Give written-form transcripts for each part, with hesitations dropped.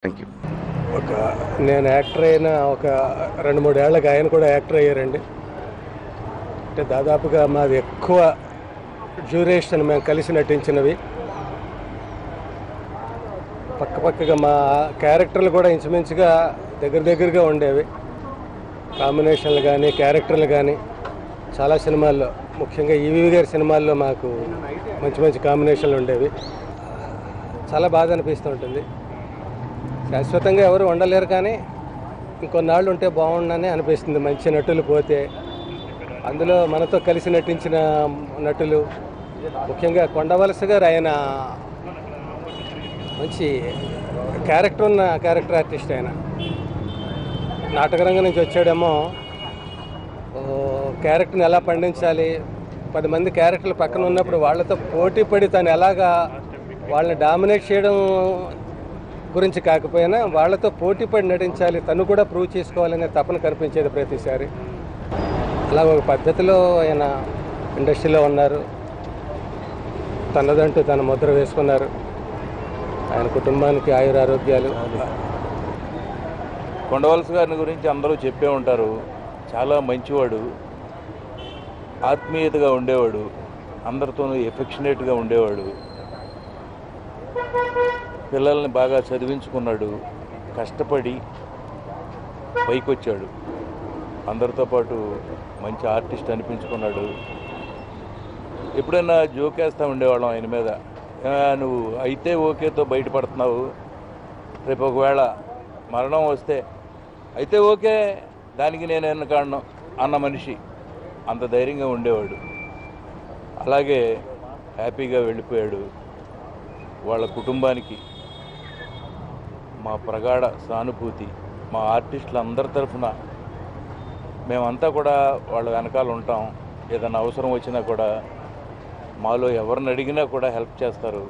Thank you. ఒక నేను actor అయిన ఒక 2-3 ఏళ్ళకి ఆయన కూడా యాక్టర్ అయ్యారండి. అంటే దాదాపుగా మాది ఎక్కువ డ్యూరేషన్ మేము కలిసి నటించినవి. పక్కపక్కగా మా క్యారెక్టర్లు కూడా ఇంచుమించుగా దగ్గరగా ఉండేవి. కాంబినేషన్లు కానీ క్యారెక్టర్లు కానీ చాలా సినిమాల్లో, ముఖ్యంగా ఈవీవి గారి సినిమాల్లో మాకు మంచి కాంబినేషన్లు ఉండేవి. చాలా బాధ అనిపిస్తూ ఉంటుంది. శాశ్వతంగా ఎవరు ఉండలేరు, కానీ ఇంకొన్నాళ్ళు ఉంటే బాగుండని అనిపిస్తుంది. మంచి నటులు పోతే, అందులో మనతో కలిసి నటించిన నటులు, ముఖ్యంగా కొండవలస గారు, ఆయన మంచి క్యారెక్టర్ ఉన్న క్యారెక్టర్ ఆర్టిస్ట్. ఆయన నాటకరంగం నుంచి వచ్చాడేమో, క్యారెక్టర్ని ఎలా పండించాలి, 10 మంది క్యారెక్టర్లు పక్కన ఉన్నప్పుడు వాళ్ళతో పోటీ పడి తను ఎలాగా వాళ్ళని డామినేట్ చేయడం గురించి కాకపోయినా వాళ్ళతో పోటీపడి నటించాలి, తను కూడా ప్రూవ్ చేసుకోవాలనే తపన కనిపించేది ప్రతిసారి. అలా ఒక పద్ధతిలో ఆయన ఇండస్ట్రీలో ఉన్నారు. తనదంటూ తన ముద్ర వేసుకున్నారు. ఆయన కుటుంబానికి ఆయురారోగ్యాలు. కొండవలస గారిని గురించి అందరూ చెప్పే ఉంటారు. చాలా మంచివాడు, ఆత్మీయతగా ఉండేవాడు, అందరితోనూ ఎఫెక్షనేట్గా ఉండేవాడు, పిల్లల్ని బాగా చదివించుకున్నాడు, కష్టపడి పైకొచ్చాడు, అందరితో పాటు మంచి ఆర్టిస్ట్ అనిపించుకున్నాడు. ఎప్పుడైనా జోకేస్తూ ఉండేవాళ్ళం ఆయన మీద, నువ్వు అయితే ఓకేతో బయటపడుతున్నావు, రేపు ఒకవేళ మరణం వస్తే అయితే ఓకే, దానికి నేను ఎన్నకాడను అన్న మనిషి. అంత ధైర్యంగా ఉండేవాడు. అలాగే హ్యాపీగా వెళ్ళిపోయాడు. వాళ్ళ కుటుంబానికి మా ప్రగాఢ సానుభూతి. మా ఆర్టిస్టులు అందరి తరఫున మేమంతా కూడా వాళ్ళ వెనకాల ఉంటాం. ఏదైనా అవసరం వచ్చినా కూడా మాలో ఎవరిని అడిగినా కూడా హెల్ప్ చేస్తారు.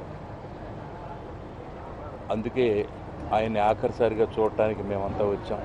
అందుకే ఆయన్ని ఆఖరిసారిగా చూడటానికి మేమంతా వచ్చాం.